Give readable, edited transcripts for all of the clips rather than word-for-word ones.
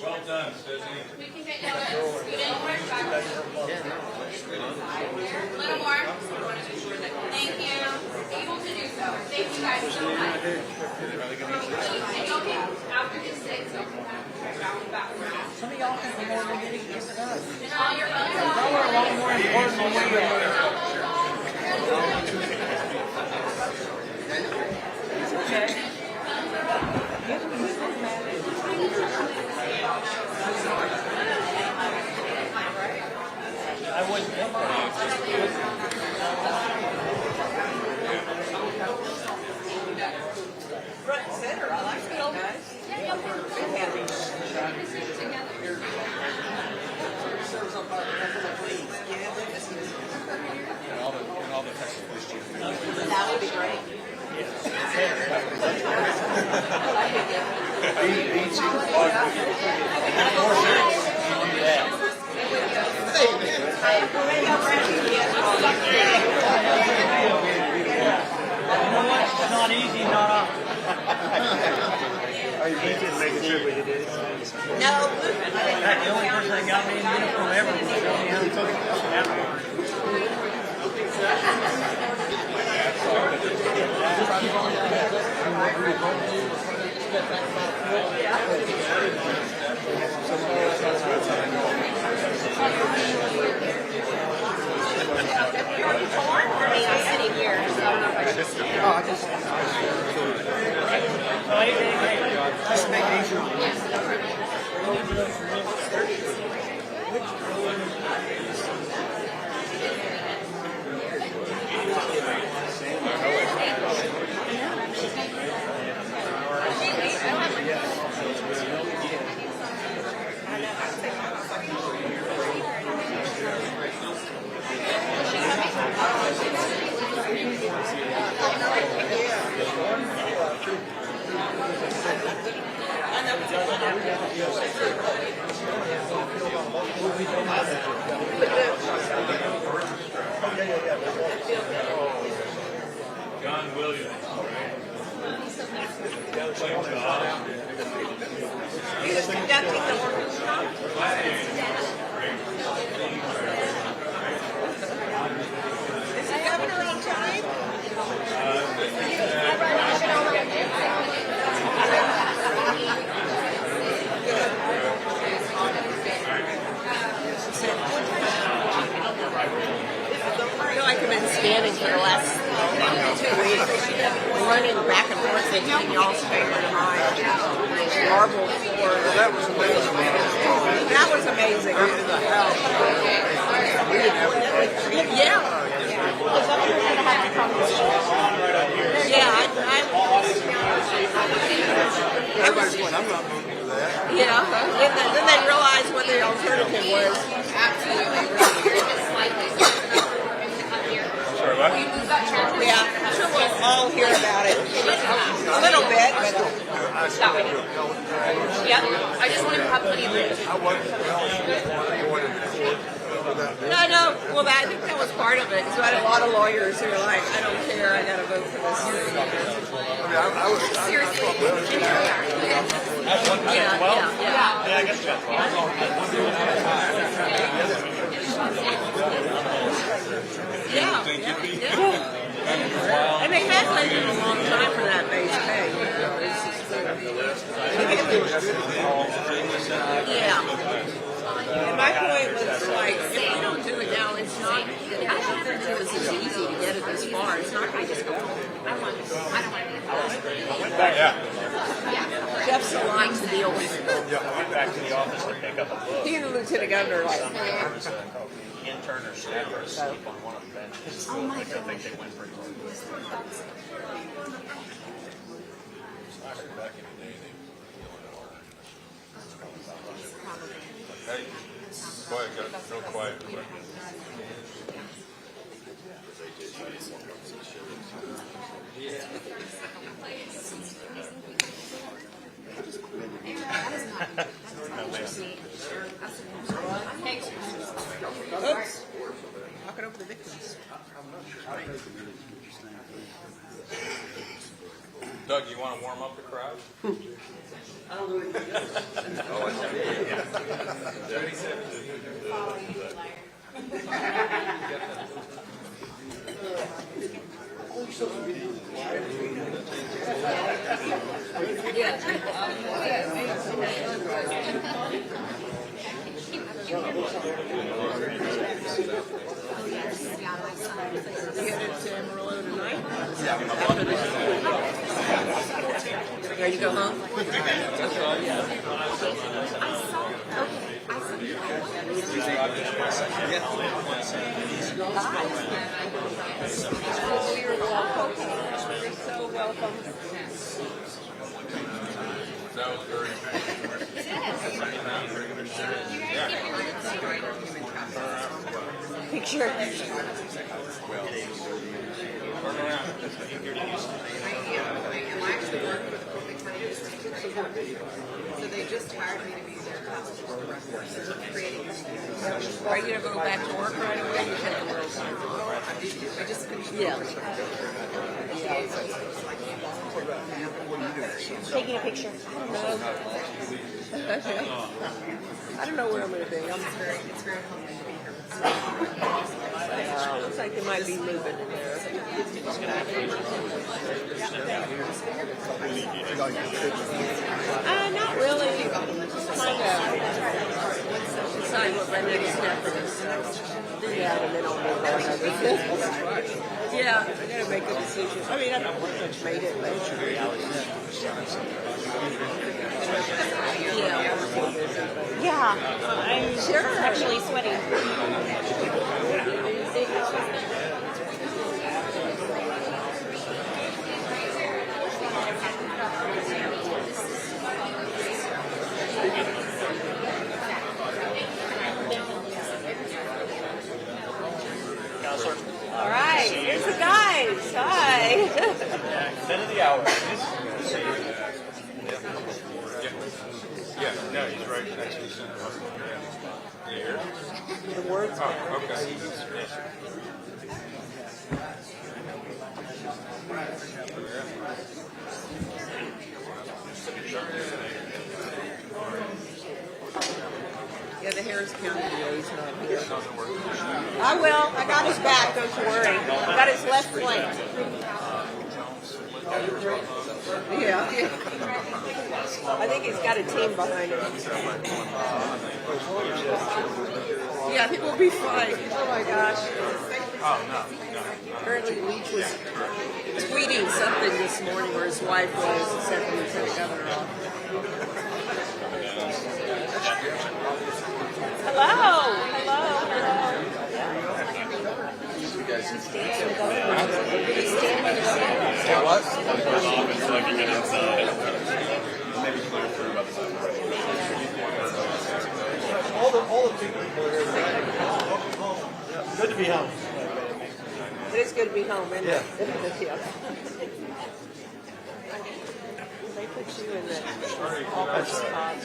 Well done, Smithy. We can take notes. A little more. Thank you. Able to do so. Thank you guys so much. After this 6, Some of y'all think we're more than getting it done. and all your others. Y'all are a lot more important than we are. It's okay. I wouldn't think that. Front and center, I like it, guys. And all the Texas police chiefs. That would be great. You know what? It's not easy, not off. Are you making sure we did it? No. The only person that got me in uniform ever was Johnny Huffman. John Williams. He was conducting the orchestra. Is the governor on time? I feel like I've been standing for the last 2 weeks, running back and forth between y'all's favorite and mine. Marble floor. That was amazing. That was amazing. Yeah. Yeah, Everybody's going, I'm not moving to that. yeah. Then they realized what the alternative was. Absolutely. Sorry, what? Yeah, I'm sure we'll all hear about it. A little bit, but That way. Yep. I just want to have plenty of room. I wasn't going in court for that. no. Well, I think that was part of it. So I had a lot of lawyers who were like, I don't care, I got to vote for this. I mean, I was. Seriously. Yeah, I guess that's Yeah. And they had waited a long time for that base pay. Yeah. And my point was like, if we don't do it now, it's not. I don't think it was as easy to get it this far. It's not going to just go. I don't want to be Yeah. Jeff's a lot to deal with. I went back to the office to pick up a book. He and the lieutenant governor like. There was an intern or snapper asleep on one of the benches. Oh my God. I think they went pretty close. Back in the day, they Hey, quiet, got real quiet. Oops. Knocking over the victims. Doug, you want to warm up the crowd? Ready to go home? You're so welcome. That was very Picture. So they just hired me to be their customer representative, creating. Are you going to go back to work right away? You take a little time off. I just finished. Yeah. Taking a picture. I don't know where I'm going to be. It's very humbling to be here. Looks like they might be moving in there. Not really. Just kind of decide what my next step is. Do that and then I'll move on. Yeah, I gotta make a decision. I mean, I don't pretty much made it, but yeah, I'm sure. Actually sweating. All right, here's the guys. Hi. 10 of the hour. Yeah, no, he's right next to the center. Yeah. The words. Oh, okay. Yeah, the Harris County DA's not here. I will. I got his back. Don't you worry. I got his left flank. Yeah. I think he's got a team behind him. Yeah, I think we'll be fine. Oh my gosh. Oh, no. Apparently Leach was tweeting something this morning where his wife was and said the lieutenant governor off. Hello. Hello. Hello. He's standing. He's standing. Yeah, what? All the people are here. Good to be home. It is good to be home, isn't it? Yeah. They put you in that awkward spot.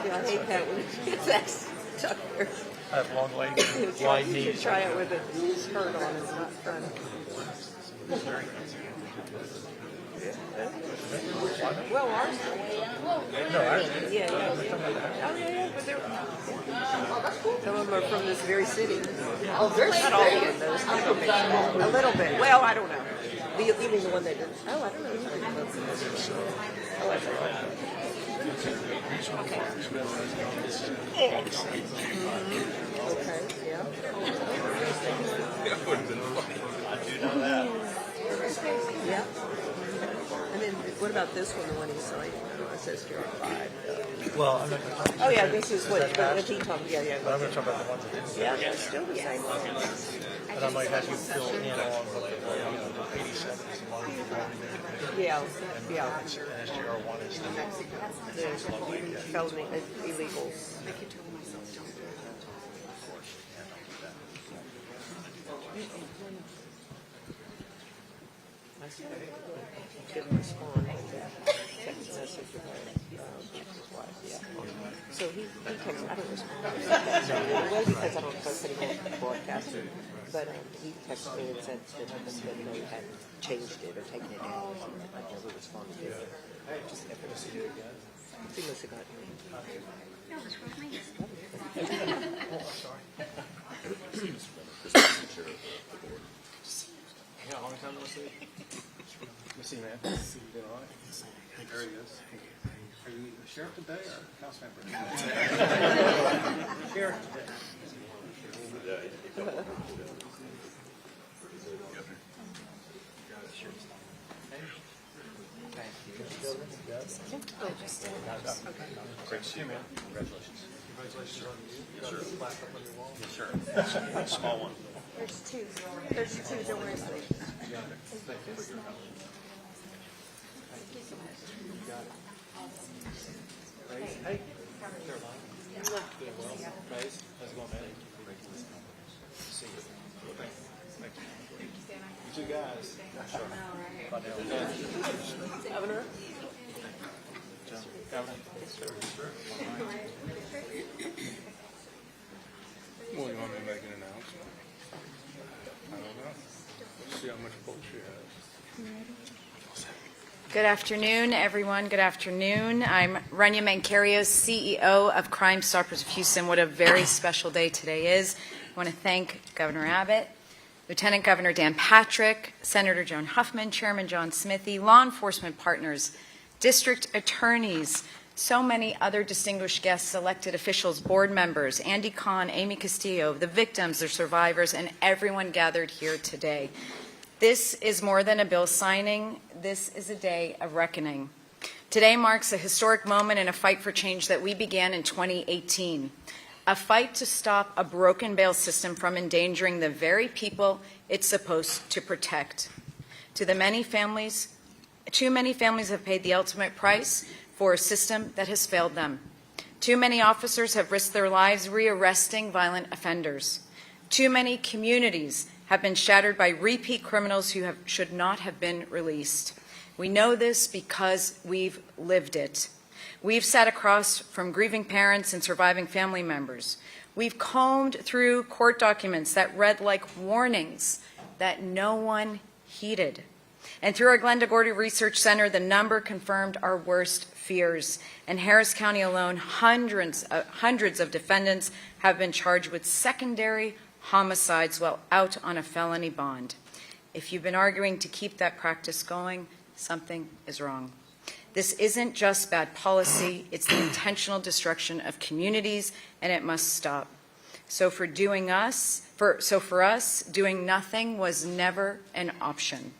Yeah, I hate that when it's that stuck there. I have long legs, wide You knees. try it with a skirt on. It's not fun. Well, ours. No, I Yeah. Oh, yeah. But they're. Some of them are from this very city. Oh, they're not all of those. A little bit. Well, I don't know. You mean the one that did? Oh, I don't know. Oh, I don't know. Okay. Okay. Yeah. Yeah. And then what about this one, the one he signed? It says here 5. well, I'm not going to talk Oh, yeah, this is what he told me. Yeah. but I'm going to talk about the ones that didn't. Yeah, it's still the same one. And I might have you fill in on the 87 is the one Yeah. and SGR1 is the Felony illegals. Didn't respond like that. Text message. his wife, yeah. So he texted, I don't respond to his text anyway because I don't post anything on the broadcaster. But he texted me and said that they had changed it or taken it down or something. I never responded to it. Just he must have gotten me. Yeah, long time no see. Good to see you, man. Doing all right? There he is. Are you the sheriff today or council member? Sheriff today. Great to see you, man. Congratulations. Congratulations on you. Yes, sir. Plaque up on your wall. Yes, sir. Small one. There's two. There's two. Don't worry about it. Thank you for your help. You got it. Praise. Hey. Caroline. Doing well. Praise. How's it going, man? Great to see you. Thank you. You two guys. Sure. Governor? Governor. Well, you want me to make an announcement? I don't know. Let's see how much votes you have. Good afternoon, everyone. Good afternoon. I'm Rania Mancarios, CEO of Crime Stoppers of Houston. What a very special day today is. I want to thank Governor Abbott, Lieutenant Governor Dan Patrick, Senator Joan Huffman, Chairman John Smithy, law enforcement partners, district attorneys, so many other distinguished guests, elected officials, board members, Andy Kahn, Amy Castillo, the victims, their survivors, and everyone gathered here today. This is more than a bill signing. This is a day of reckoning. Today marks a historic moment in a fight for change that we began in 2018, a fight to stop a broken bail system from endangering the very people it's supposed to protect. Too many families have paid the ultimate price for a system that has failed them. Too many officers have risked their lives rearresting violent offenders. Too many communities have been shattered by repeat criminals who should not have been released. We know this because we've lived it. We've sat across from grieving parents and surviving family members. We've combed through court documents that read like warnings that no one heeded. And through our Glenda Gordy Research Center, the number confirmed our worst fears. In Harris County alone, hundreds of defendants have been charged with secondary homicides while out on a felony bond. If you've been arguing to keep that practice going, something is wrong. This isn't just bad policy, it's the intentional destruction of communities, and it must stop. So for us, doing nothing was never an option.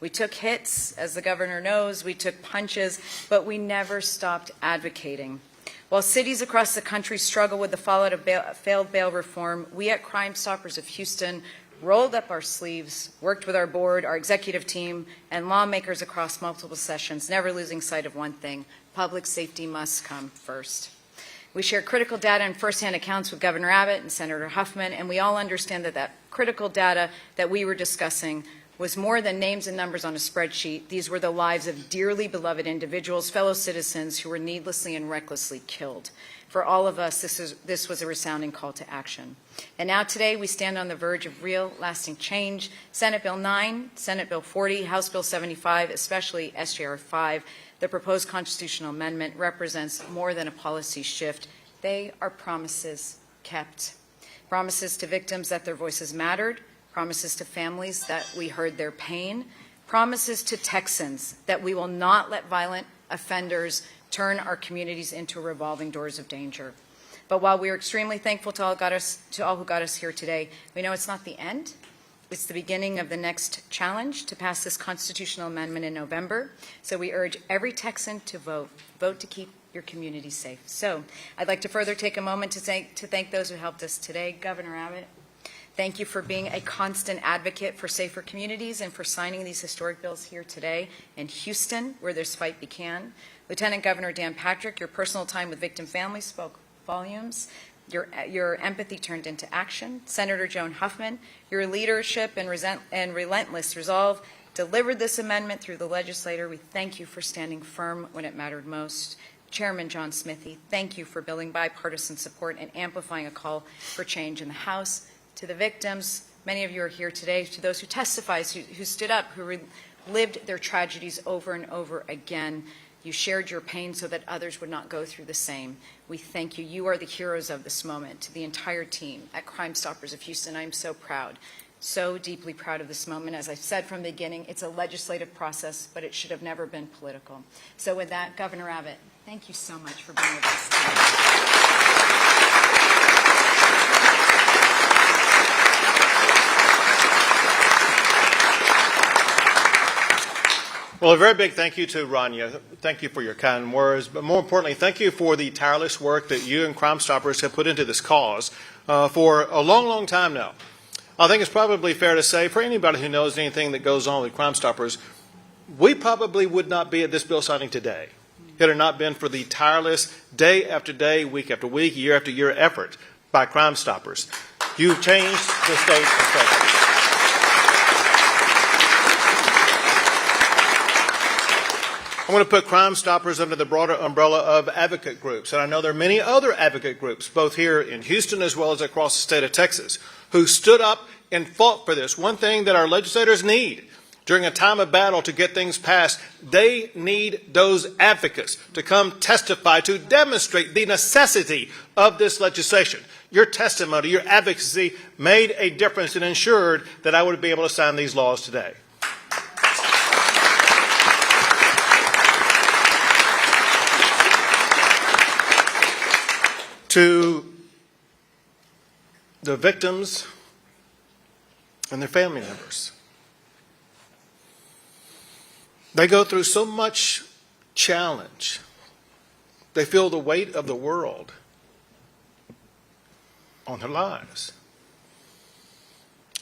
We took hits, as the governor knows, we took punches, but we never stopped advocating. While cities across the country struggle with the fallout of failed bail reform, we at Crime Stoppers of Houston rolled up our sleeves, worked with our board, our executive team, and lawmakers across multiple sessions, never losing sight of one thing: public safety must come first. We share critical data and firsthand accounts with Governor Abbott and Senator Huffman, and we all understand that critical data that we were discussing was more than names and numbers on a spreadsheet. These were the lives of dearly beloved individuals, fellow citizens who were needlessly and recklessly killed. For all of us, this was a resounding call to action. And now today, we stand on the verge of real, lasting change. Senate Bill 9, Senate Bill 40, House Bill 75, especially SJR 5, the proposed constitutional amendment, represents more than a policy shift. They are promises kept. Promises to victims that their voices mattered, promises to families that we heard their pain, promises to Texans that we will not let violent offenders turn our communities into revolving doors of danger. But while we are extremely thankful to all who got us here today, we know it's not the end. It's the beginning of the next challenge to pass this constitutional amendment in November. So we urge every Texan to vote. Vote to keep your community safe. So I'd like to further take a moment to thank those who helped us today. Governor Abbott, thank you for being a constant advocate for safer communities and for signing these historic bills here today in Houston, where this fight began. Lieutenant Governor Dan Patrick, your personal time with victim families spoke volumes. Your empathy turned into action. Senator Joan Huffman, your leadership and relentless resolve delivered this amendment through the legislature. We thank you for standing firm when it mattered most. Chairman John Smithy, thank you for building bipartisan support and amplifying a call for change in the House. To the victims, many of you are here today, to those who testified, who stood up, who lived their tragedies over and over again. You shared your pain so that others would not go through the same. We thank you. You are the heroes of this moment. To the entire team at Crime Stoppers of Houston, I'm so proud, so deeply proud of this moment. As I've said from the beginning, it's a legislative process, but it should have never been political. So with that, Governor Abbott, thank you so much for being with us today. Well, a very big thank you to Rania. Thank you for your kind words, but more importantly, thank you for the tireless work that you and Crime Stoppers have put into this cause for a long, long time now. I think it's probably fair to say, for anybody who knows anything that goes on with Crime Stoppers, we probably would not be at this bill signing today had it not been for the tireless day after day, week after week, year after year effort by Crime Stoppers. You've changed the state of Texas. I want to put Crime Stoppers under the broader umbrella of advocate groups. And I know there are many other advocate groups, both here in Houston as well as across the state of Texas, who stood up and fought for this. One thing that our legislators need during a time of battle to get things passed, they need those advocates to come testify, to demonstrate the necessity of this legislation. Your testimony, your advocacy made a difference and ensured that I would be able to sign these laws today. To the victims and their family members. They go through so much challenge. They feel the weight of the world on their lives.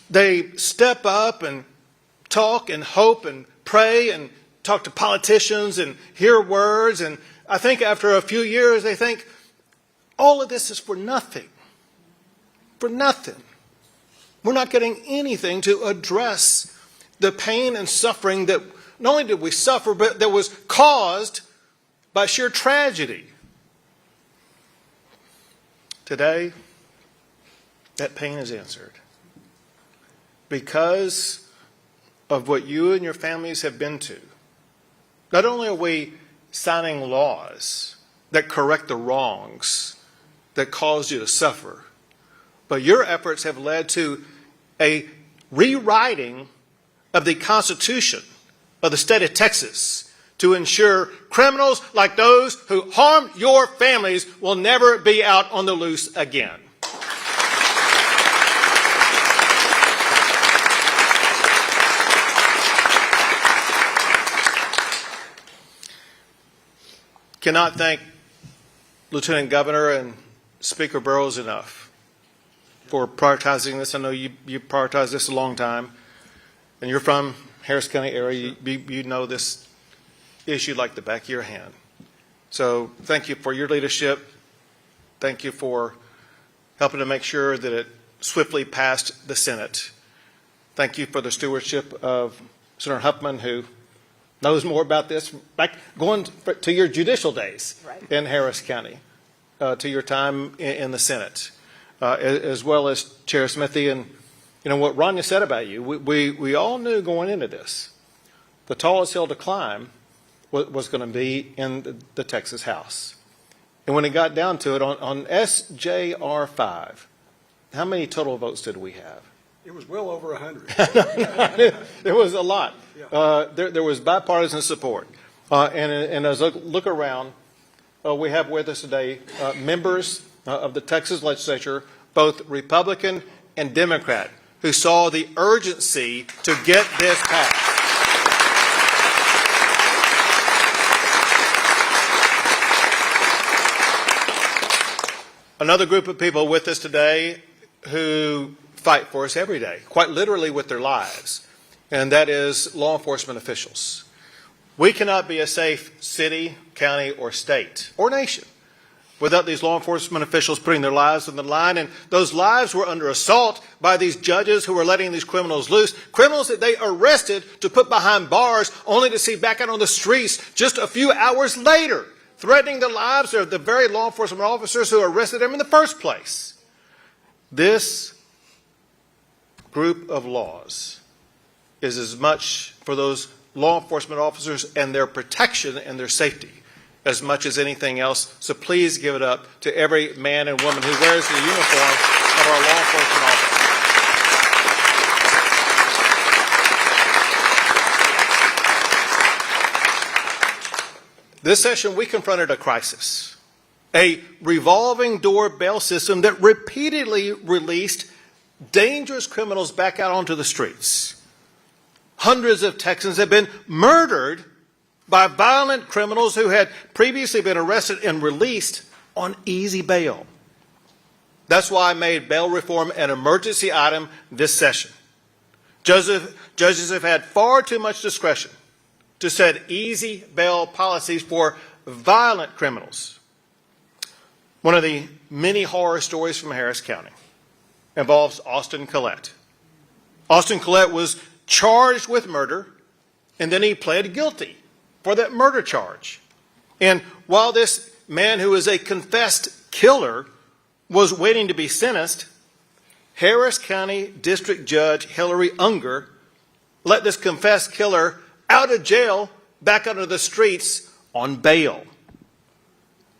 They step up and talk and hope and pray and talk to politicians and hear words. And I think after a few years, they think, all of this is for nothing. For nothing. We're not getting anything to address the pain and suffering that not only did we suffer, but that was caused by sheer tragedy. Today, that pain is answered. Because of what you and your families have been to. Not only are we signing laws that correct the wrongs that caused you to suffer, but your efforts have led to a rewriting of the Constitution of the state of Texas to ensure criminals like those who harmed your families will never be out on the loose again. Cannot thank Lieutenant Governor and Speaker Burrows enough for prioritizing this. I know you prioritized this a long time, and you're from Harris County area. You know this issue like the back of your hand. So thank you for your leadership. Thank you for helping to make sure that it swiftly passed the Senate. Thank you for the stewardship of Senator Huffman, who knows more about this, back going to your judicial days in Harris County, to your time in the Senate, as well as Chair Smithy. And you know what Rania said about you, we all knew going into this, the tallest hill to climb was going to be in the Texas House. And when it got down to it, on SJR 5, how many total votes did we have? It was well over 100. There was a lot. There was bipartisan support. And as I look around, we have with us today members of the Texas legislature, both Republican and Democrat, who saw the urgency to get this passed. Another group of people with us today who fight for us every day, quite literally with their lives, and that is law enforcement officials. We cannot be a safe city, county, or state, or nation without these law enforcement officials putting their lives on the line, and those lives were under assault by these judges who were letting these criminals loose, criminals that they arrested to put behind bars only to see back out on the streets just a few hours later. threatening the lives of the very law enforcement officers who arrested him in the first place. This group of laws is as much for those law enforcement officers and their protection and their safety as much as anything else. So please give it up to every man and woman who wears the uniform of our law enforcement officers. This session, we confronted a crisis, a revolving door bail system that repeatedly released dangerous criminals back out onto the streets. Hundreds of Texans have been murdered by violent criminals who had previously been arrested and released on easy bail. That's why I made bail reform an emergency item this session. Judges have had far too much discretion to set easy bail policies for violent criminals. One of the many horror stories from Harris County involves Austin Collette. Austin Collette was charged with murder, and then he pled guilty for that murder charge. And while this man who is a confessed killer was waiting to be sentenced, Harris County District Judge Hillary Unger let this confessed killer out of jail back onto the streets on bail.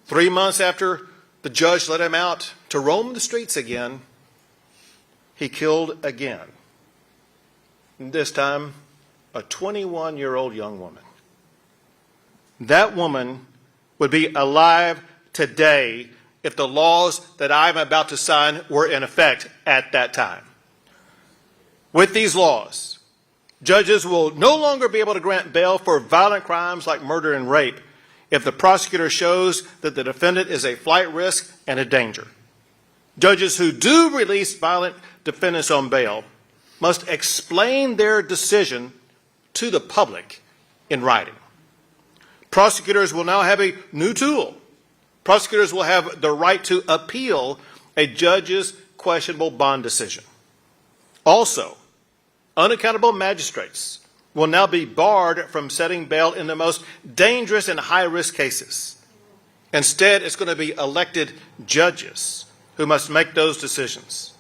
3 months after the judge let him out to roam the streets again, he killed again. And this time, a 21-year-old young woman. That woman would be alive today if the laws that I'm about to sign were in effect at that time. With these laws, judges will no longer be able to grant bail for violent crimes like murder and rape if the prosecutor shows that the defendant is a flight risk and a danger. Judges who do release violent defendants on bail must explain their decision to the public in writing. Prosecutors will now have a new tool. Prosecutors will have the right to appeal a judge's questionable bond decision. Also, unaccountable magistrates will now be barred from setting bail in the most dangerous and high-risk cases. Instead, it's going to be elected judges who must make those decisions.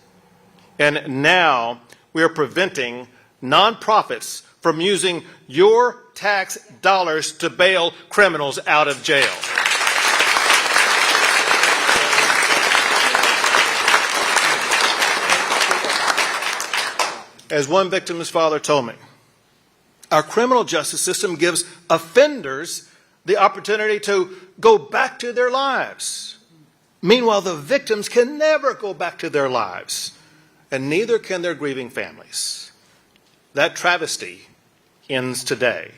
And now we are preventing nonprofits from using your tax dollars to bail criminals out of jail. As one victim's father told me, our criminal justice system gives offenders the opportunity to go back to their lives. Meanwhile, the victims can never go back to their lives, and neither can their grieving families. That travesty ends today,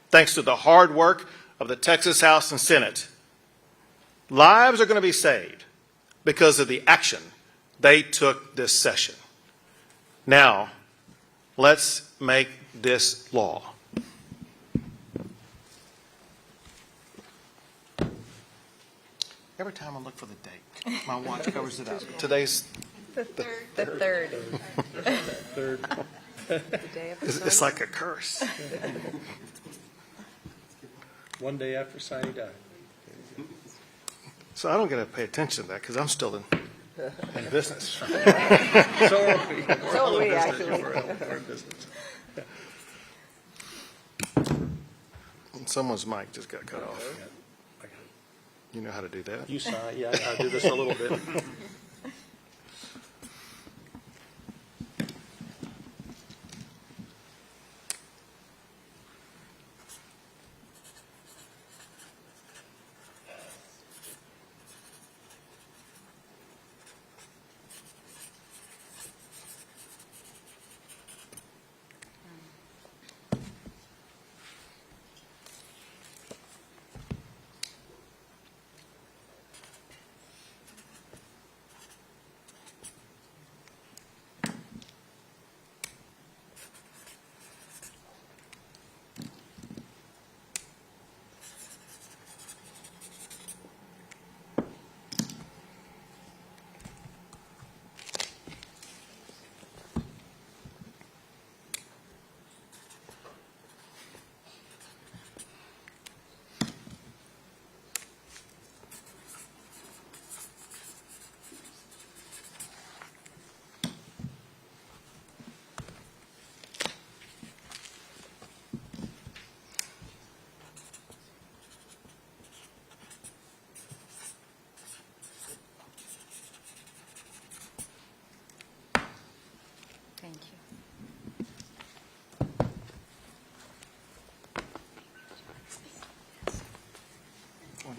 thanks to the hard work of the Texas House and Senate. Lives are going to be saved because of the action they took this session. Now, let's make this law. Every time I look for the date, my watch covers it up. Today's The third. Third. The day of the it's like a curse. One day after Sonny died. So I don't get to pay attention to that because I'm still in business. So are we. So are we, actually. We're in business. Someone's mic just got cut off. You know how to do that? You sign, yeah, I do this a little bit.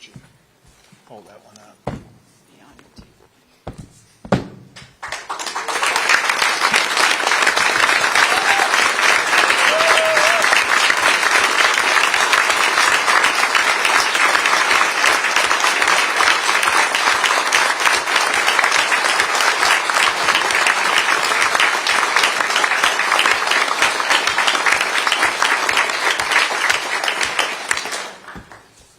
you hold that one up.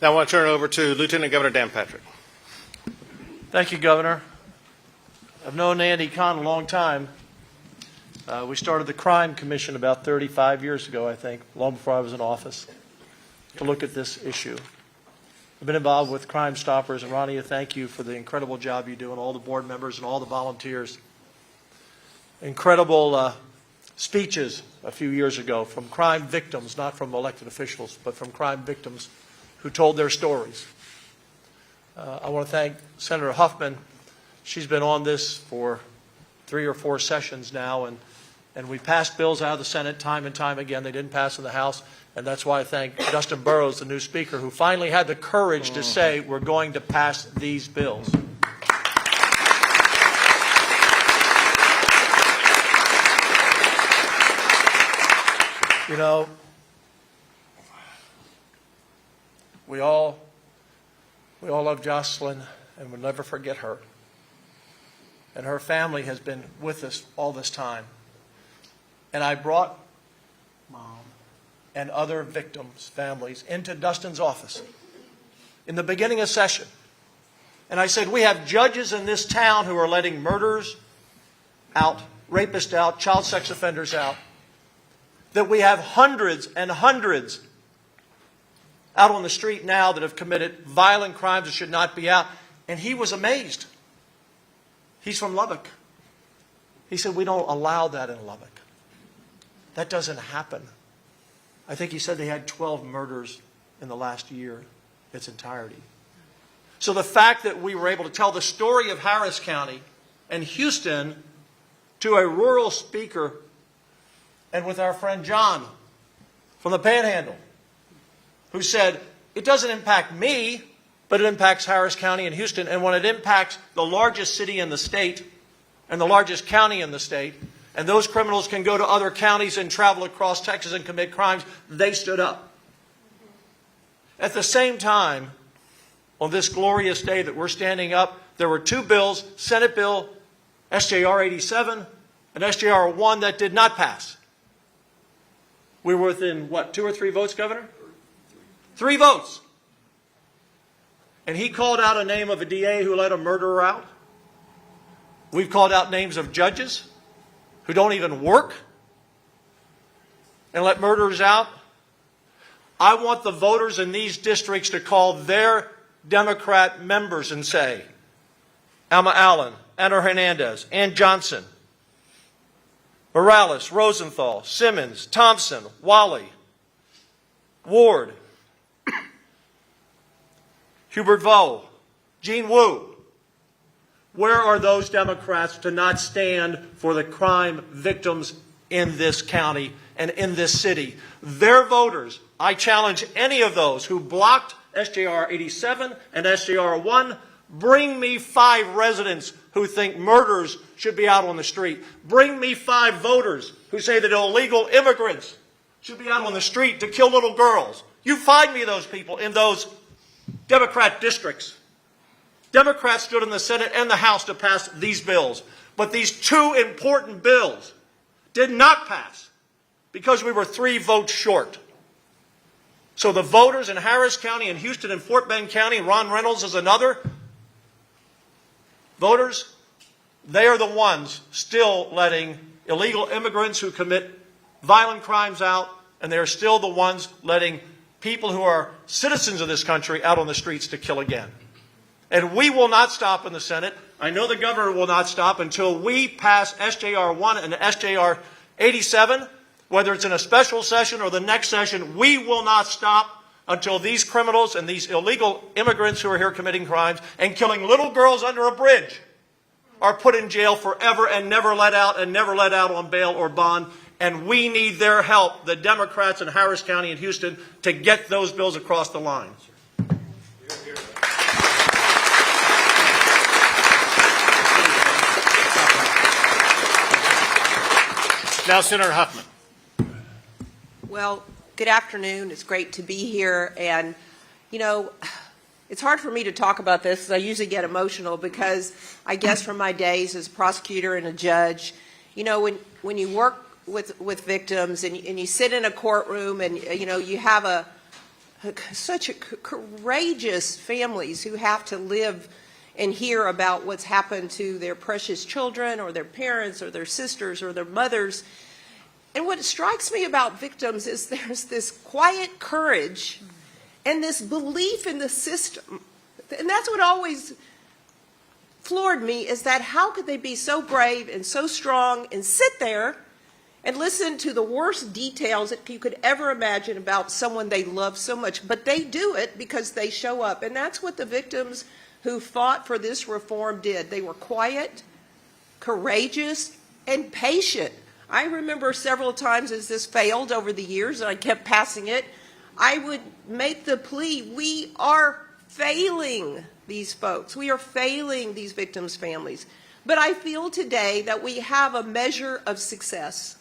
Now I want to turn it over to Lieutenant Governor Dan Patrick. Thank you, Governor. I've known Andy Kahn a long time. We started the Crime Commission about 35 years ago, I think, long before I was in office, to look at this issue. I've been involved with Crime Stoppers, and Ronnie, thank you for the incredible job you do, and all the board members and all the volunteers. Incredible speeches a few years ago from crime victims, not from elected officials, but from crime victims who told their stories. I want to thank Senator Huffman. She's been on this for 3 or 4 sessions now, and we passed bills out of the Senate time and time again. They didn't pass in the House, and that's why I thank Dustin Burrows, the new Speaker, who finally had the courage to say, we're going to pass these bills. You know, we all love Jocelyn, and we'll never forget her. And her family has been with us all this time. And I brought Mom and other victims' families into Dustin's office in the beginning of session. And I said, we have judges in this town who are letting murderers out, rapists out, child sex offenders out. That we have hundreds and hundreds out on the street now that have committed violent crimes that should not be out. And he was amazed. He's from Lubbock. He said, we don't allow that in Lubbock. That doesn't happen. I think he said they had 12 murders in the last year, its entirety. So the fact that we were able to tell the story of Harris County and Houston to a rural speaker, and with our friend John from the Panhandle, who said, it doesn't impact me, but it impacts Harris County and Houston. And when it impacts the largest city in the state and the largest county in the state, and those criminals can go to other counties and travel across Texas and commit crimes, they stood up. At the same time, on this glorious day that we're standing up, there were 2 bills, Senate Bill SJR 87 and SJR 1, that did not pass. We were within, what, 2 or 3 votes, Governor? 3 votes. And he called out a name of a DA who let a murderer out. We've called out names of judges who don't even work and let murderers out. I want the voters in these districts to call their Democrat members and say, Alma Allen, Anna Hernandez, Ann Johnson, Morales, Rosenthal, Simmons, Thompson, Wally, Ward, Hubert Vo, Gene Wu. Where are those Democrats to not stand for the crime victims in this county and in this city? Their voters, I challenge any of those who blocked SJR 87 and SJR 1, bring me 5 residents who think murderers should be out on the street. Bring me 5 voters who say that illegal immigrants should be out on the street to kill little girls. You find me those people in those Democrat districts. Democrats stood in the Senate and the House to pass these bills. But these 2 important bills did not pass because we were 3 votes short. So the voters in Harris County and Houston and Fort Bend County, Ron Reynolds is another, voters, they are the ones still letting illegal immigrants who commit violent crimes out, and they are still the ones letting people who are citizens of this country out on the streets to kill again. And we will not stop in the Senate. I know the governor will not stop until we pass SJR 1 and SJR 87, whether it's in a special session or the next session. We will not stop until these criminals and these illegal immigrants who are here committing crimes and killing little girls under a bridge are put in jail forever and never let out on bail or bond. And we need their help, the Democrats in Harris County and Houston, to get those bills across the line. Now Senator Huffman. Well, good afternoon. It's great to be here. And, you know, it's hard for me to talk about this because I usually get emotional because I guess from my days as a prosecutor and a judge, you know, when you work with victims and you sit in a courtroom and, you know, you have such courageous families who have to live and hear about what's happened to their precious children or their parents or their sisters or their mothers. And what strikes me about victims is there's this quiet courage and this belief in the system. And that's what always floored me, is that how could they be so brave and so strong and sit there and listen to the worst details that you could ever imagine about someone they love so much. But they do it because they show up. And that's what the victims who fought for this reform did. They were quiet, courageous, and patient. I remember several times as this failed over the years, and I kept passing it, I would make the plea, we are failing these folks. We are failing these victims' families. But I feel today that we have a measure of success.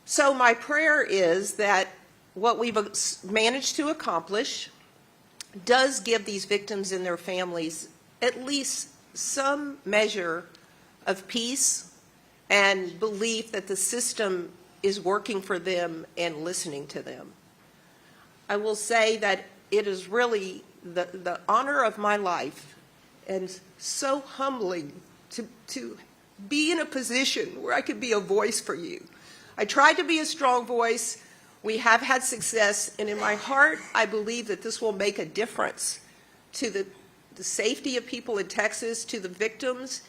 So my prayer is that what we've managed to accomplish does give these victims and their families at least some measure of peace and belief that the system is working for them and listening to them. I will say that it is really the honor of my life and so humbling to be in a position where I could be a voice for you. I tried to be a strong voice. We have had success, and in my heart, I believe that this will make a difference to the safety of people in Texas, to the victims.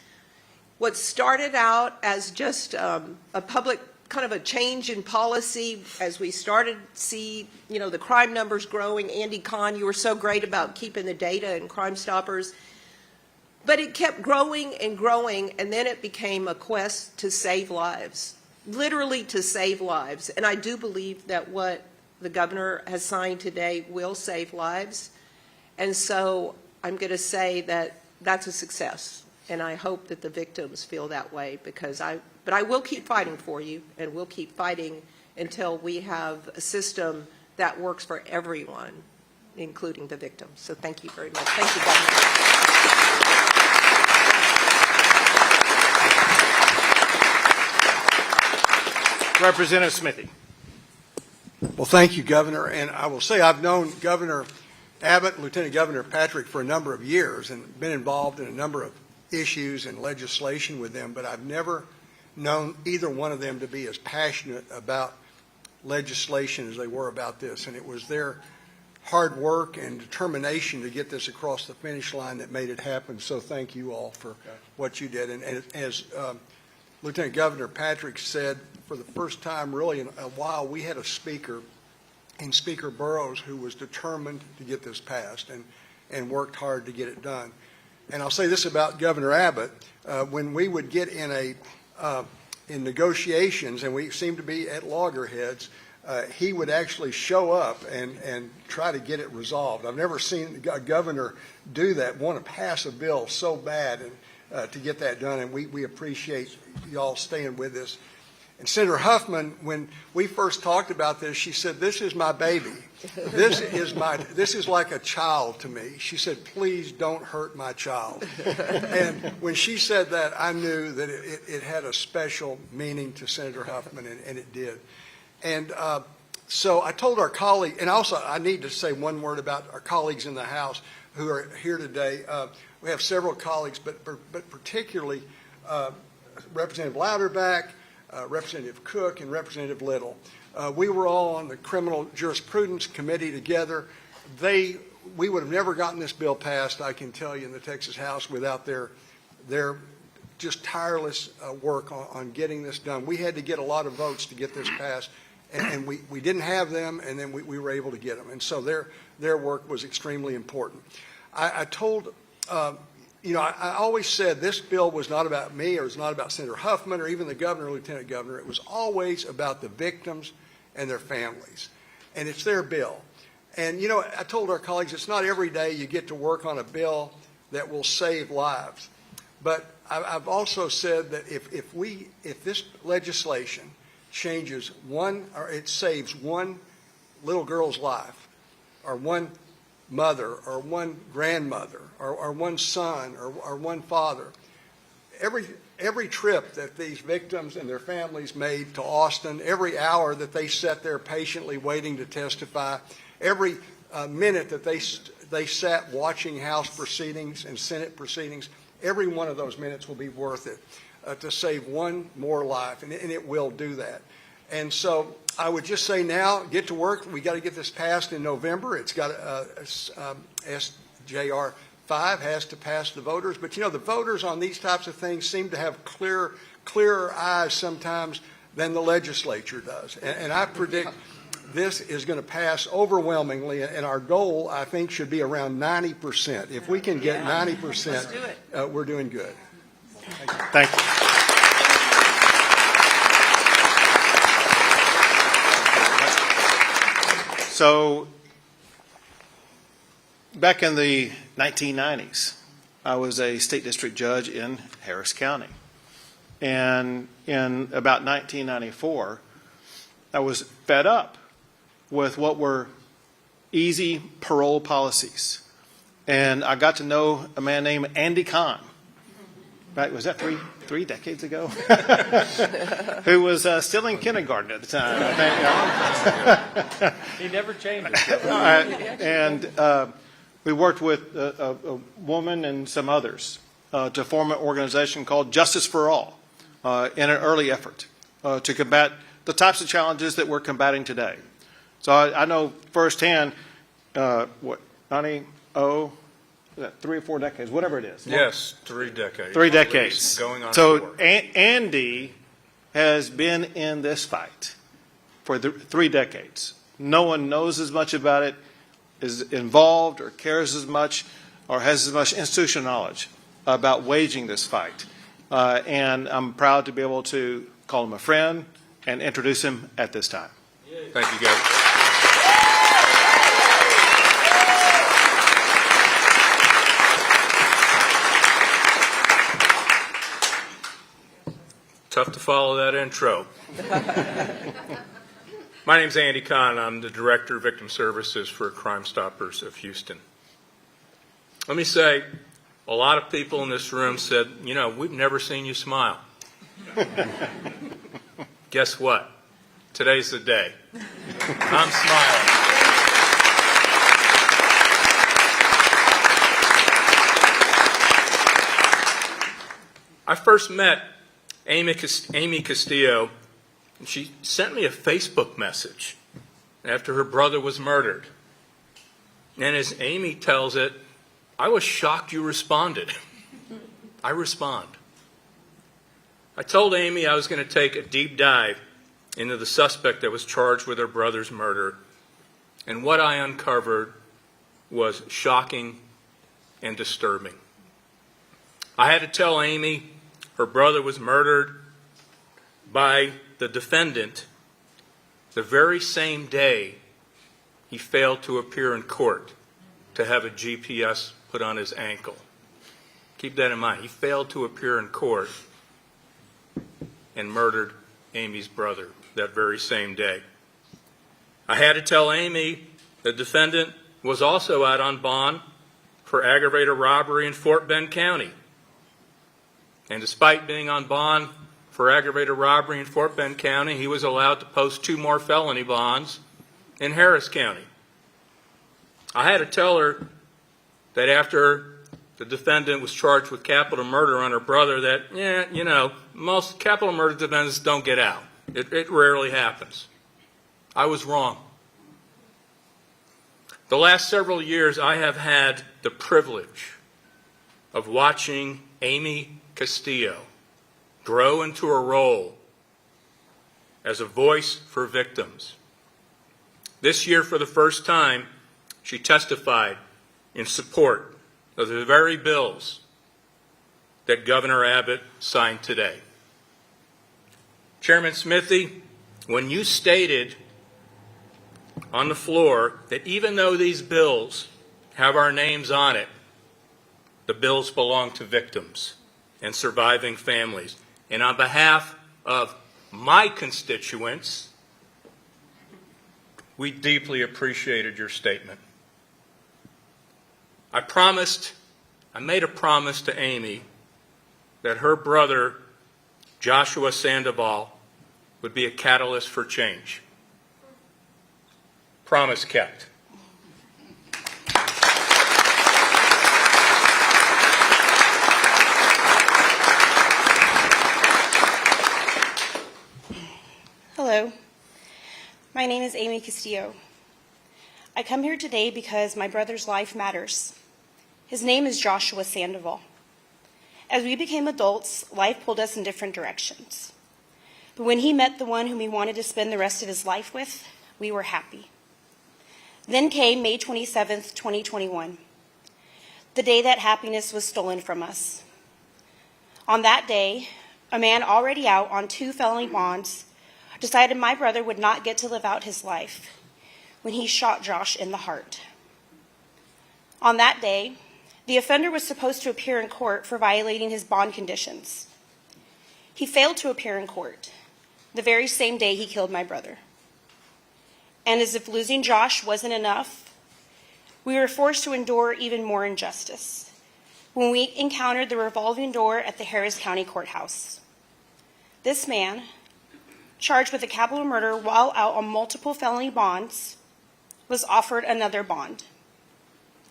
What started out as just a public kind of a change in policy as we started to see, you know, the crime numbers growing. Andy Kahn, you were so great about keeping the data and Crime Stoppers. But it kept growing and growing, and then it became a quest to save lives. Literally to save lives. And I do believe that what the governor has signed today will save lives. And so I'm going to say that that's a success. And I hope that the victims feel that way, but I will keep fighting for you, and we'll keep fighting until we have a system that works for everyone, including the victims. So thank you very much. Thank you, Governor. Representative Smithy. Well, thank you, Governor. And I will say I've known Governor Abbott and Lieutenant Governor Patrick for a number of years and been involved in a number of issues and legislation with them, but I've never known either one of them to be as passionate about legislation as they were about this. And it was their hard work and determination to get this across the finish line that made it happen. So thank you all for what you did. And as Lieutenant Governor Patrick said, for the first time really in a while, we had a speaker in Speaker Burrows who was determined to get this passed and worked hard to get it done. And I'll say this about Governor Abbott. When we would get in negotiations, and we seemed to be at loggerheads, he would actually show up and try to get it resolved. I've never seen a governor do that, want to pass a bill so bad and to get that done, and we appreciate y'all staying with us. And Senator Huffman, when we first talked about this, she said, "This is my baby. This is like a child to me." She said, "Please don't hurt my child." And when she said that, I knew that it had a special meaning to Senator Huffman, and it did. And so I told our colleague, and also I need to say one word about our colleagues in the House who are here today. We have several colleagues, but particularly Representative Louderback, Representative Cook, and Representative Little. We were all on the Criminal Jurisprudence Committee together. We would have never gotten this bill passed, I can tell you, in the Texas House without their just tireless work on getting this done. We had to get a lot of votes to get this passed, and we didn't have them, and then we were able to get them. And so their work was extremely important. I told I always said this bill was not about me, or it's not about Senator Huffman or even the governor or lieutenant governor. It was always about the victims and their families. And it's their bill. And, I told our colleagues, it's not every day you get to work on a bill that will save lives. But I've also said that if this legislation changes one, or it saves one little girl's life, or one mother, or one grandmother, or one son, or one father. Every trip that these victims and their families made to Austin, every hour that they sat there patiently waiting to testify, every minute that they sat watching House proceedings and Senate proceedings, every one of those minutes will be worth it to save one more life, and it will do that. And so I would just say now, get to work. We got to get this passed in November. It's got SJR 5 has to pass the voters. But the voters on these types of things seem to have clearer eyes sometimes than the legislature does. And I predict this is going to pass overwhelmingly, and our goal, I think, should be around 90%. If we can get 90%, we're doing good. Thank you. So, back in the 1990s, I was a state district judge in Harris County. And in about 1994, I was fed up with what were easy parole policies. And I got to know a man named Andy Kahn. Right, was that three decades ago? Who was still in kindergarten at the time, I think. He never changes. And we worked with a woman and some others to form an organization called Justice for All in an early effort to combat the types of challenges that we're combating today. So I know firsthand, 3 or 4 decades, whatever it is. Yes, 3 decades. 3 decades. Going on So 4. Andy has been in this fight for 3 decades. No one knows as much about it, is involved or cares as much or has as much institutional knowledge about waging this fight. And I'm proud to be able to call him a friend and introduce him at this time. Thank you, guys. Tough to follow that intro. My name's Andy Kahn. I'm the Director of Victim Services for Crime Stoppers of Houston. Let me say, a lot of people in this room said, we've never seen you smile. Guess what? Today's the day. I'm smiling. I first met Amy Castillo, and she sent me a Facebook message after her brother was murdered. And as Amy tells it, I was shocked you responded. I respond. I told Amy I was going to take a deep dive into the suspect that was charged with her brother's murder, and what I uncovered was shocking and disturbing. I had to tell Amy her brother was murdered by the defendant the very same day he failed to appear in court to have a GPS put on his ankle. Keep that in mind. He failed to appear in court and murdered Amy's brother that very same day. I had to tell Amy the defendant was also out on bond for aggravated robbery in Fort Bend County. And despite being on bond for aggravated robbery in Fort Bend County, he was allowed to post 2 more felony bonds in Harris County. I had to tell her that after the defendant was charged with capital murder on her brother that, most capital murder defendants don't get out. It rarely happens. I was wrong. The last several years, I have had the privilege of watching Amy Castillo grow into a role as a voice for victims. This year, for the first time, she testified in support of the very bills that Governor Abbott signed today. Chairman Smithy, when you stated on the floor that even though these bills have our names on it, the bills belong to victims and surviving families. And on behalf of my constituents, we deeply appreciated your statement. I made a promise to Amy that her brother, Joshua Sandoval, would be a catalyst for change. Promise kept. Hello, my name is Amy Castillo. I come here today because my brother's life matters. His name is Joshua Sandoval. As we became adults, life pulled us in different directions. But when he met the one whom he wanted to spend the rest of his life with, we were happy. Then came May 27th, 2021, the day that happiness was stolen from us. On that day, a man already out on 2 felony bonds decided my brother would not get to live out his life when he shot Josh in the heart. On that day, the offender was supposed to appear in court for violating his bond conditions. He failed to appear in court the very same day he killed my brother. And as if losing Josh wasn't enough, we were forced to endure even more injustice when we encountered the revolving door at the Harris County Courthouse. This man, charged with a capital murder while out on multiple felony bonds, was offered another bond.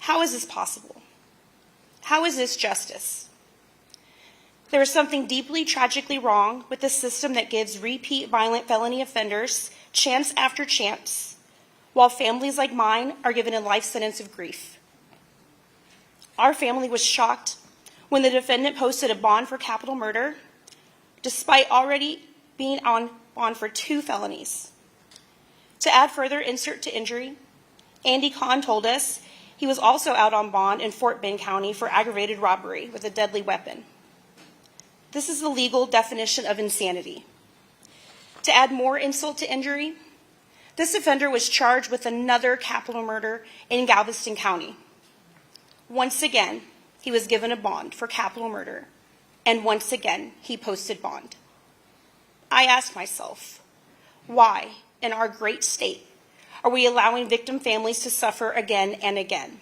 How is this possible? How is this justice? There is something deeply tragically wrong with the system that gives repeat violent felony offenders chance after chance, while families like mine are given a life sentence of grief. Our family was shocked when the defendant posted a bond for capital murder, despite already being on bond for 2 felonies. To add further insult to injury, Andy Kahn told us he was also out on bond in Fort Bend County for aggravated robbery with a deadly weapon. This is the legal definition of insanity. To add more insult to injury, this offender was charged with another capital murder in Galveston County. Once again, he was given a bond for capital murder, and once again, he posted bond. I ask myself, why, in our great state, are we allowing victim families to suffer again and again?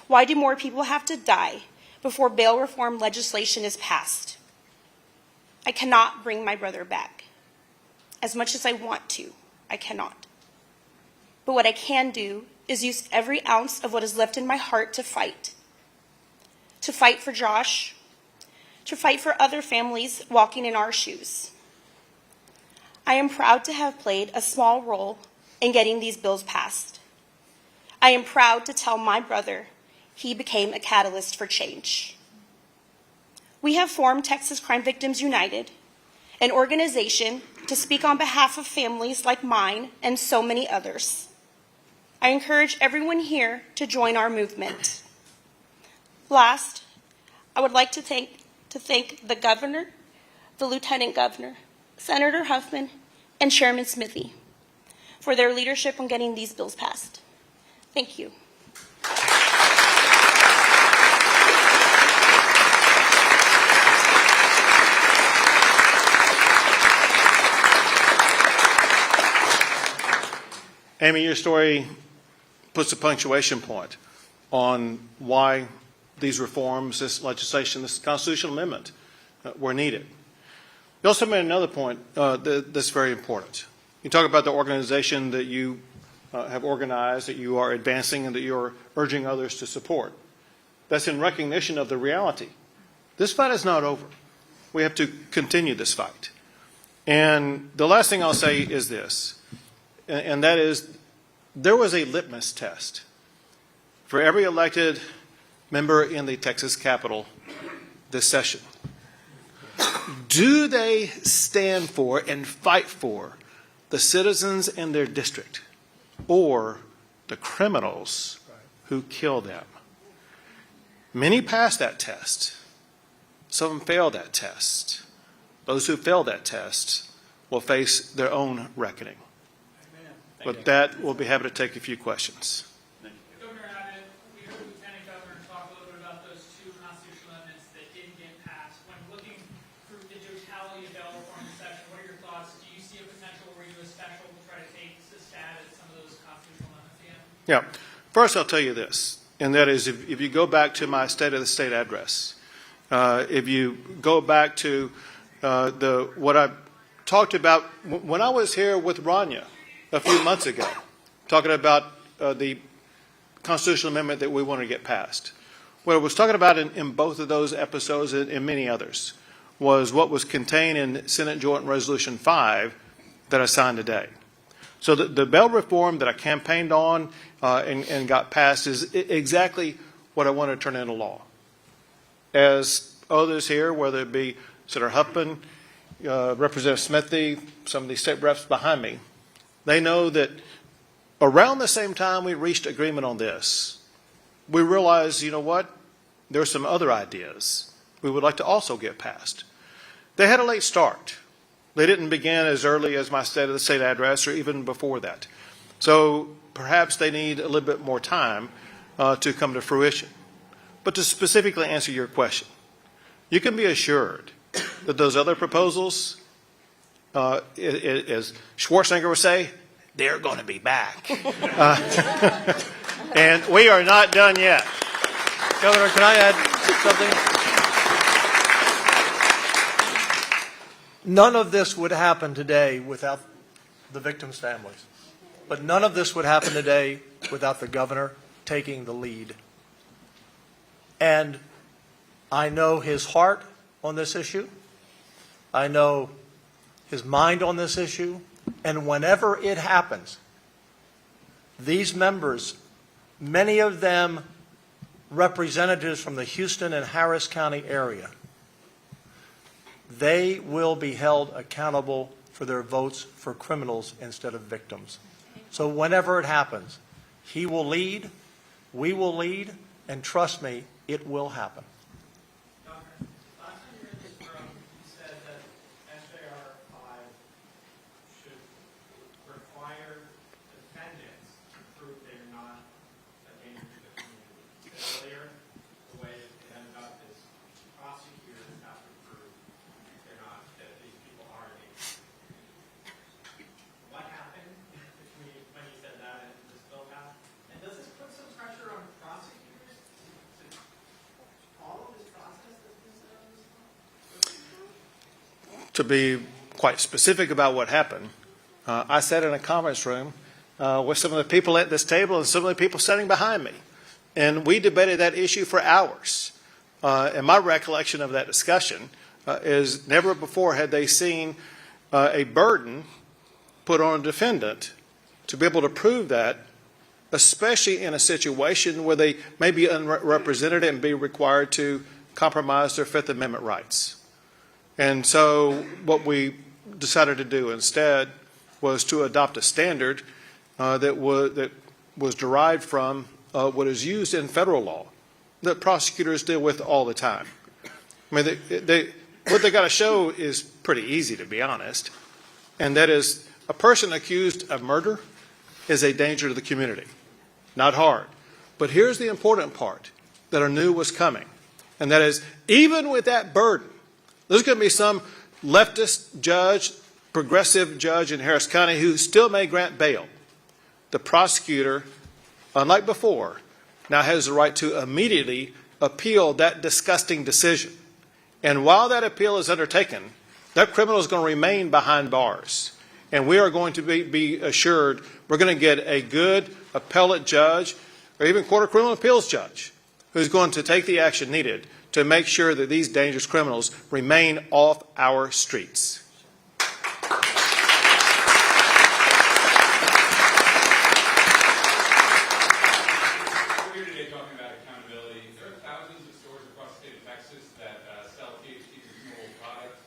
Why do more people have to die before bail reform legislation is passed? I cannot bring my brother back. As much as I want to, I cannot. But what I can do is use every ounce of what is left in my heart to fight. To fight for Josh, to fight for other families walking in our shoes. I am proud to have played a small role in getting these bills passed. I am proud to tell my brother he became a catalyst for change. We have formed Texas Crime Victims United, an organization to speak on behalf of families like mine and so many others. I encourage everyone here to join our movement. Last, I would like to thank the governor, the lieutenant governor, Senator Huffman, and Chairman Smithy for their leadership on getting these bills passed. Thank you. Amy, your story puts a punctuation point on why these reforms, this legislation, this constitutional amendment were needed. You also made another point that's very important. You talk about the organization that you have organized, that you are advancing, and that you are urging others to support. That's in recognition of the reality. This fight is not over. We have to continue this fight. And the last thing I'll say is this, and that is there was a litmus test for every elected member in the Texas Capitol this session. Do they stand for and fight for the citizens in their district or the criminals who kill them? Many passed that test. Some of them failed that test. Those who failed that test will face their own reckoning. With that, we'll be happy to take a few questions. Governor Abbott, we heard the Lieutenant Governor talk a little bit about those 2 constitutional amendments that didn't get passed. When looking through the totality of bail reform session, what are your thoughts Yeah. First, I'll tell you this, and that is if you go back to my State of the State address, if you go back to what I talked about when I was here with Rania a few months ago, talking about the constitutional amendment that we wanted to get passed. What I was talking about in both of those episodes and many others was what was contained in Senate Joint Resolution 5 that I signed today. So the bail reform that I campaigned on and got passed is exactly what I want to turn into law. As others here, whether it be Senator Huffman, Representative Smithy, some of the state reps behind me, they know that around the same time we reached agreement on this, we realized, you know what, there are some other ideas we would like to also get passed. They had a late start. They didn't begin as early as my State of the State address or even before that. So perhaps they need a little bit more time to come to fruition. But to specifically answer your question, you can be assured that those other proposals, as Schwarzenegger would say, they're going to be back. And we are not done yet. Governor, can I add something? None of this would happen today without the victims' families. But none of this would happen today without the governor taking the lead. And I know his heart on this issue. I know his mind on this issue. And whenever it happens, these members, many of them representatives from the Houston and Harris County area, they will be held accountable for their votes for criminals instead of victims. So whenever it happens, he will lead, we will lead, and trust me, it will happen. Doctor, last time you were in this room, you said that SJR 5 should require defendants to prove they're not a danger to the community. Earlier, the way it ended up is prosecutors have to prove they're not, that these people are a danger. What happened between when you said that and this bill passed? And does this put some pressure on prosecutors to follow this process that's been set up? To be quite specific about what happened, I sat in a conference room with some of the people at this table and some of the people sitting behind me. And we debated that issue for hours. And my recollection of that discussion is never before had they seen a burden put on a defendant to be able to prove that, especially in a situation where they may be unrepresented and be required to compromise their Fifth Amendment rights. And so what we decided to do instead was to adopt a standard that was derived from what is used in federal law that prosecutors deal with all the time. I mean, what they got to show is pretty easy, to be honest, and that is a person accused of murder is a danger to the community. Not hard. But here's the important part that I knew was coming, and that is even with that burden, there's going to be some leftist judge, progressive judge in Harris County who still may grant bail. The prosecutor, unlike before, now has the right to immediately appeal that disgusting decision. And while that appeal is undertaken, that criminal is going to remain behind bars. And we are going to be assured we're going to get a good appellate judge or even court of criminal appeals judge who's going to take the action needed to make sure that these dangerous criminals remain off our streets. We're here today talking about accountability. There are thousands of stores across the state of Texas that sell THC controlled products.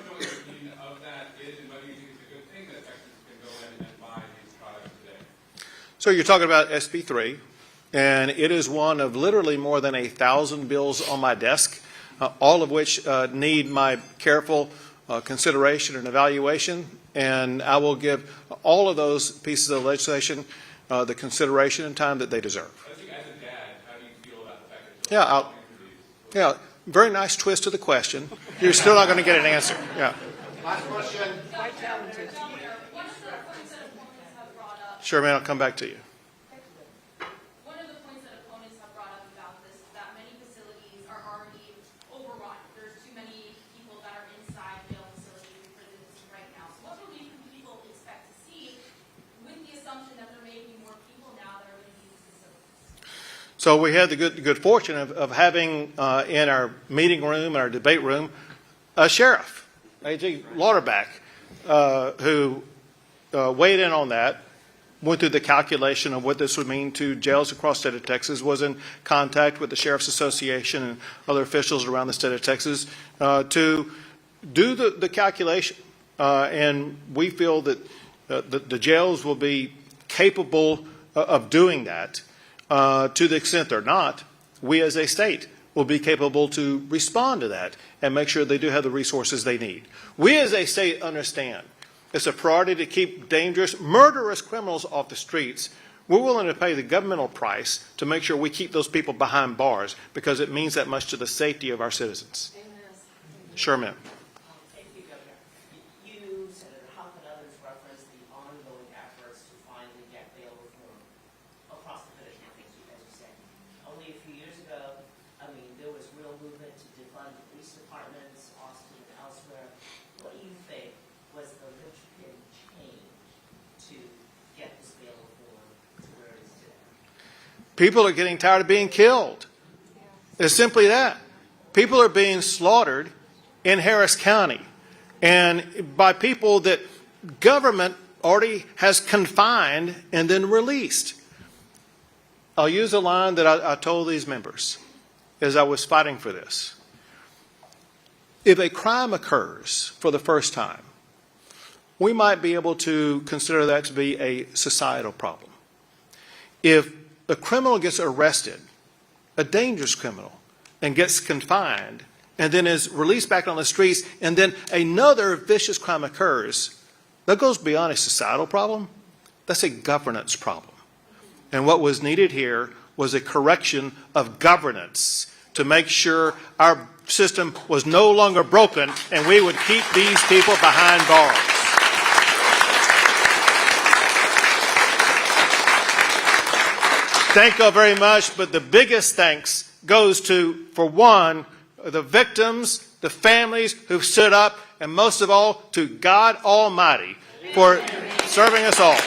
What the meaning of that is, and whether you think it's a good thing that Texas can go in and buy these products today. So you're talking about SB 3. And it is one of literally more than 1,000 bills on my desk, all of which need my careful consideration and evaluation. And I will give all of those pieces of legislation the consideration and time that they deserve. I think as a dad, how do you feel about the fact that Yeah, very nice twist to the question. You're still not going to get an answer. Yeah. Last question. Quite talented. Sure, man, I'll come back to you. So we had the good fortune of having in our meeting room, our debate room, a sheriff, A.J. Lauderback, who weighed in on that, went through the calculation of what this would mean to jails across the state of Texas, was in contact with the Sheriff's Association and other officials around the state of Texas to do the calculation. And we feel that the jails will be capable of doing that. To the extent they're not, we as a state will be capable to respond to that and make sure they do have the resources they need. We as a state understand it's a priority to keep dangerous, murderous criminals off the streets. We're willing to pay the governmental price to make sure we keep those people behind bars because it means that much to the safety of our citizens. Sure, ma'am. Thank you, Governor. You, Senator Huffman, and others referenced the ongoing efforts to finally get bail reform across the finish line, as you said. Only a few years ago, there was real movement to defund the police departments, Austin and elsewhere. What do you think was the linchpin change to get this bail reform to where it is today? People are getting tired of being killed. It's simply that. People are being slaughtered in Harris County, and by people that government already has confined and then released. I'll use a line that I told these members as I was fighting for this. If a crime occurs for the first time, we might be able to consider that to be a societal problem. If the criminal gets arrested, a dangerous criminal, and gets confined, and then is released back on the streets, and then another vicious crime occurs, that goes beyond a societal problem. That's a governance problem. And what was needed here was a correction of governance to make sure our system was no longer broken and we would keep these people behind bars. Thank you all very much, but the biggest thanks goes to, for one, the victims, the families who've stood up, and most of all, to God Almighty for serving us all.